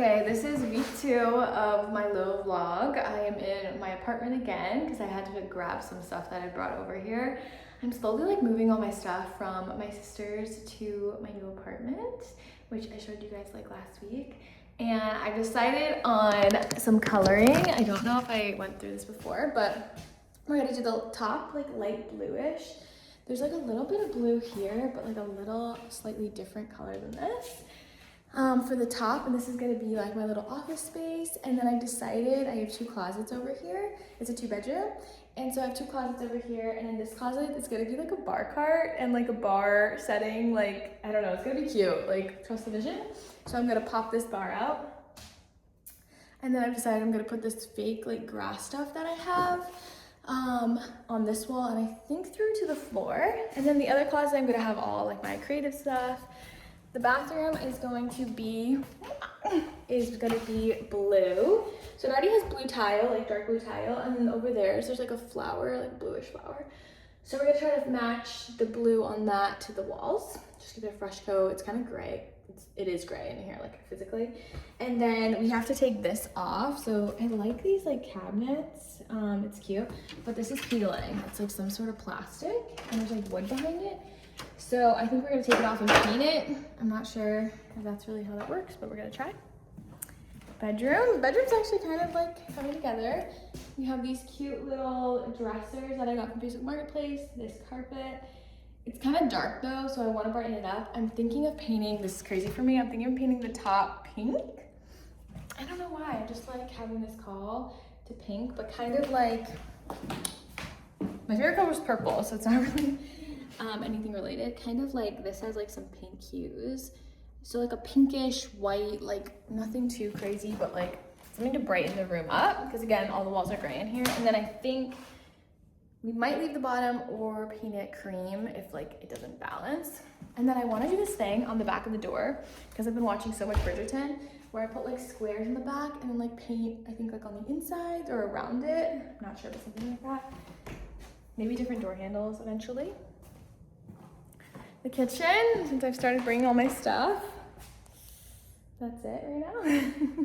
Okay, this is week 2 of my little vlog. I am in my apartment again because I had to grab some stuff that I brought over here. I'm slowly like moving all my stuff from my sister's to my new apartment, which I showed you guys like last week. And I decided on some coloring. I don't know if I went through this before, but we're gonna do the top like light bluish. There's like a little bit of blue here, but like a little slightly different color than this. For the top, and this is gonna be like my little office space. And then I decided I have 2 closets over here. It's a 2-bedroom. And so I have 2 closets over here, and in this closet, it's gonna be like a bar cart and like a bar setting. Like, I don't know, it's gonna be cute, like trust the vision. So I'm gonna pop this bar out. And then I've decided I'm gonna put this fake like grass stuff that I have on this wall, and I think through to the floor. And then the other closet, I'm gonna have all like my creative stuff. The bathroom is going to be blue. So it already has blue tile, like dark blue tile, and then over there's like a flower, like a bluish flower. So we're gonna try to match the blue on that to the walls. Just give it a fresh coat. It's kind of gray. It is gray in here, like physically. And then we have to take this off. So I like these like cabinets. It's cute, but this is peeling. It's like some sort of plastic, and there's like wood behind it. So I think we're gonna take it off and paint it. I'm not sure if that's really how that works, but we're gonna try. Bedroom. The bedroom's actually kind of like coming together. You have these cute little dressers that I got from Facebook Marketplace, this carpet. It's kind of dark though, so I want to brighten it up. I'm thinking of painting, this is crazy for me, I'm thinking of painting the top pink. I don't know why, I just like having this call to pink, but kind of like, my favorite color was purple, so it's not really anything related. Kind of like this has like some pink hues, so like a pinkish white, like nothing too crazy, but like something to brighten the room up, because again all the walls are gray in here. And then I think we might leave the bottom or paint it cream if like it doesn't balance. And then I want to do this thing on the back of the door, because I've been watching so much Bridgerton, where I put like squares in the back and then like paint, I think like on the inside or around it, I'm not sure, but something like that. Maybe different door handles eventually. The kitchen, since I've started bringing all my stuff, that's it right now.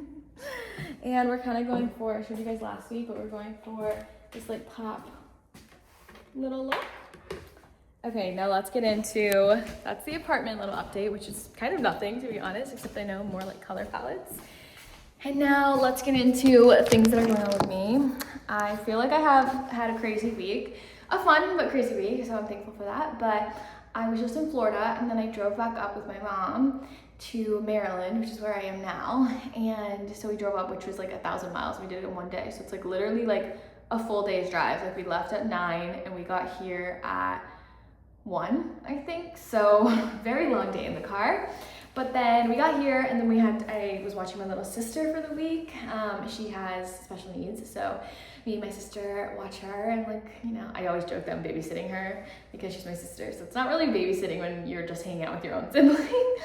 And we're kind of going for, I showed you guys last week, but we're going for this like pop little look. Okay, now let's get into, that's the apartment little update, which is kind of nothing to be honest, except I know more like color palettes. And now let's get into things that are going on with me. I feel like I have had a crazy week, a fun but crazy week, so I'm thankful for that. But I was just in Florida, and then I drove back up with my mom to Maryland, which is where I am now. And so we drove up, which was like 1,000 miles. We did it in one day. So it's like literally like a full day's drive. Like we left at 9 and we got here at 1, I think. So very long day in the car. But then we got here, and then I was watching my little sister for the week. She has special needs, so me and my sister watch her, and like, you know, I always joke that I'm babysitting her because she's my sister. So it's not really babysitting when you're just hanging out with your own sibling.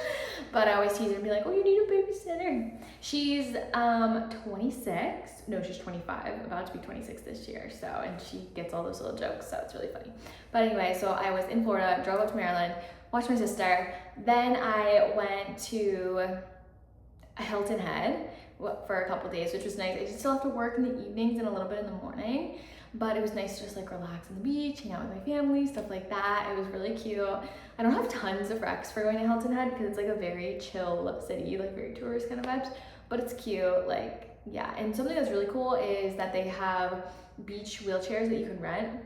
But I always tease her and be like, oh, you need a babysitter. She's 26. No, she's 25, about to be 26 this year. So, and she gets all those little jokes, so it's really funny. But anyway, so I was in Florida, drove up to Maryland, watched my sister. Then I went to Hilton Head for a couple days, which was nice. I still have to work in the evenings and a little bit in the morning, but it was nice to just like relax on the beach, hang out with my family, stuff like that. It was really cute. I don't have tons of recs for going to Hilton Head because it's like a very chill city, like very tourist kind of vibes, but it's cute, like, yeah. And something that's really cool is that they have beach wheelchairs that you can rent.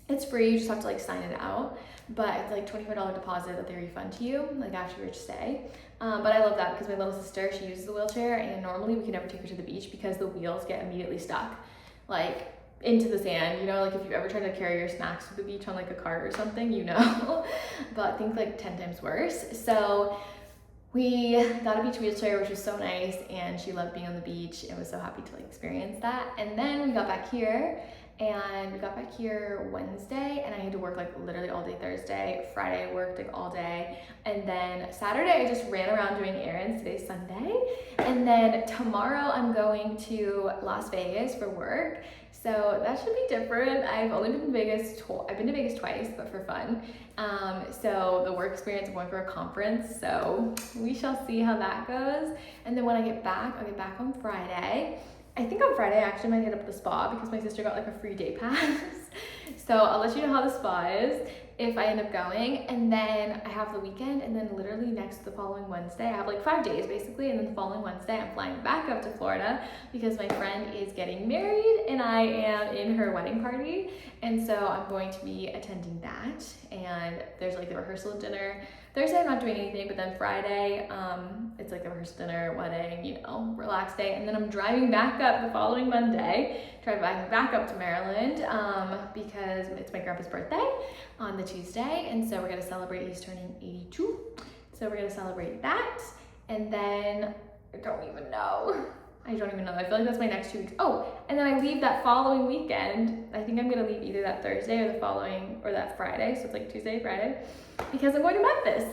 It's free, you just have to like sign it out, but it's like $25 deposit that they refund to you like after your stay. But I love that because my little sister, she uses the wheelchair, and normally we can never take her to the beach because the wheels get immediately stuck like into the sand, you know, like if you've ever tried to carry your snacks to the beach on like a cart or something, you know. But I think like 10 times worse. So we got a beach wheelchair, which was so nice, and she loved being on the beach and was so happy to like experience that. And then we got back here, and we got back here Wednesday, and I had to work like literally all day Thursday. Friday I worked like all day, and then Saturday I just ran around doing errands. Today's Sunday, and then tomorrow I'm going to Las Vegas for work. So that should be different. I've only been to Vegas I've been to Vegas twice, but for fun. So the work experience, I'm going for a conference, so we shall see how that goes. And then when I get back, I'll get back on Friday. I think on Friday I actually might hit up the spa because my sister got like a free day pass. So I'll let you know how the spa is if I end up going. And then I have the weekend, and then literally the following Wednesday, I have like 5 days basically, and then the following Wednesday I'm flying back up to Florida because my friend is getting married and I am in her wedding party. And so I'm going to be attending that, and there's like the rehearsal dinner. Thursday I'm not doing anything, but then Friday, it's like the rehearsal dinner, wedding, you know, relaxed day. And then I'm driving back up the following Monday, driving back up to Maryland because it's my grandpa's birthday on the Tuesday. And so we're gonna celebrate, he's turning 82. So we're gonna celebrate that. And then I don't even know. I feel like that's my next 2 weeks. Oh, and then I leave that following weekend. I think I'm gonna leave either that Thursday or that Friday. So it's like Tuesday, Friday, because I'm going to Memphis.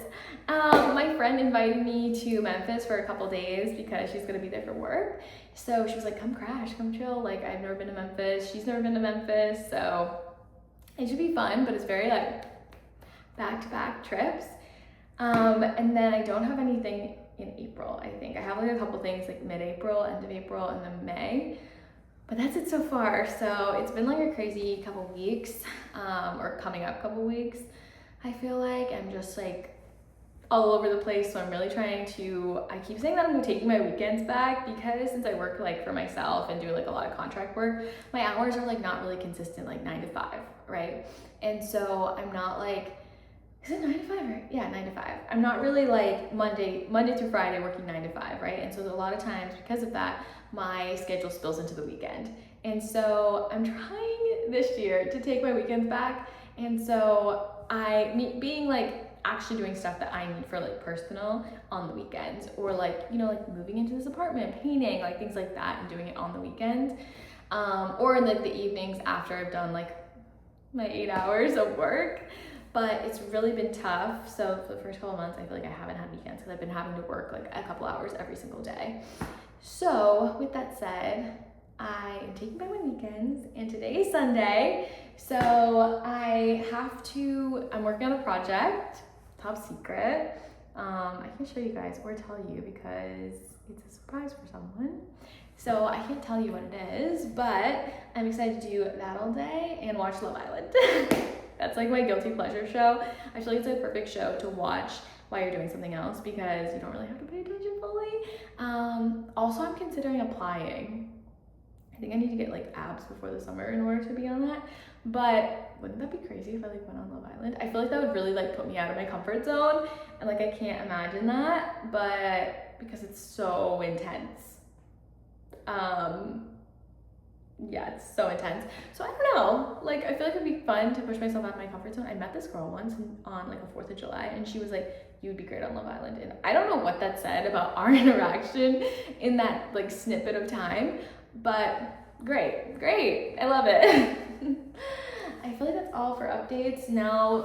My friend invited me to Memphis for a couple days because she's gonna be there for work. So she was like, come crash, come chill. Like, I've never been to Memphis. She's never been to Memphis. So it should be fun, but it's very like back-to-back trips. And then I don't have anything in April. I think I have like a couple things like mid-April, end of April, and then May, but that's it so far. So it's been like a crazy couple weeks, or coming up couple weeks. I feel like I'm just like all over the place. So I'm really trying to, I keep saying that I'm taking my weekends back because since I work like for myself and do like a lot of contract work, my hours are like not really consistent, like 9 to 5, right? And so I'm not like, is it 9 to 5 or? Yeah, 9 to 5. I'm not really like Monday through Friday working 9 to 5, right? And so a lot of times because of that, my schedule spills into the weekend. And so I'm trying this year to take my weekends back. And so being like actually doing stuff that I need for like personal on the weekends, or like, you know, like moving into this apartment, painting, like things like that, and doing it on the weekends, or in like the evenings after I've done like my 8 hours of work. But it's really been tough. So for the first couple of months, I feel like I haven't had weekends because I've been having to work like a couple hours every single day. So with that said, I am taking back my weekends, and today is Sunday. So I'm working on a project, top secret. I can show you guys or tell you because it's a surprise for someone. So I can't tell you what it is, but I'm excited to do that all day and watch Love Island. That's like my guilty pleasure show. I feel like it's a perfect show to watch while you're doing something else because you don't really have to pay attention fully. Also, I'm considering applying. I think I need to get like abs before the summer in order to be on that. But wouldn't that be crazy if I like went on Love Island? I feel like that would really like put me out of my comfort zone, and like I can't imagine that, but because it's so intense. Yeah, it's so intense. So I don't know, like I feel like it'd be fun to push myself out of my comfort zone. I met this girl once on like a 4th of July, and she was like, you would be great on Love Island. And I don't know what that said about our interaction in that like snippet of time, but great, I love it. I feel like that's all for updates. Now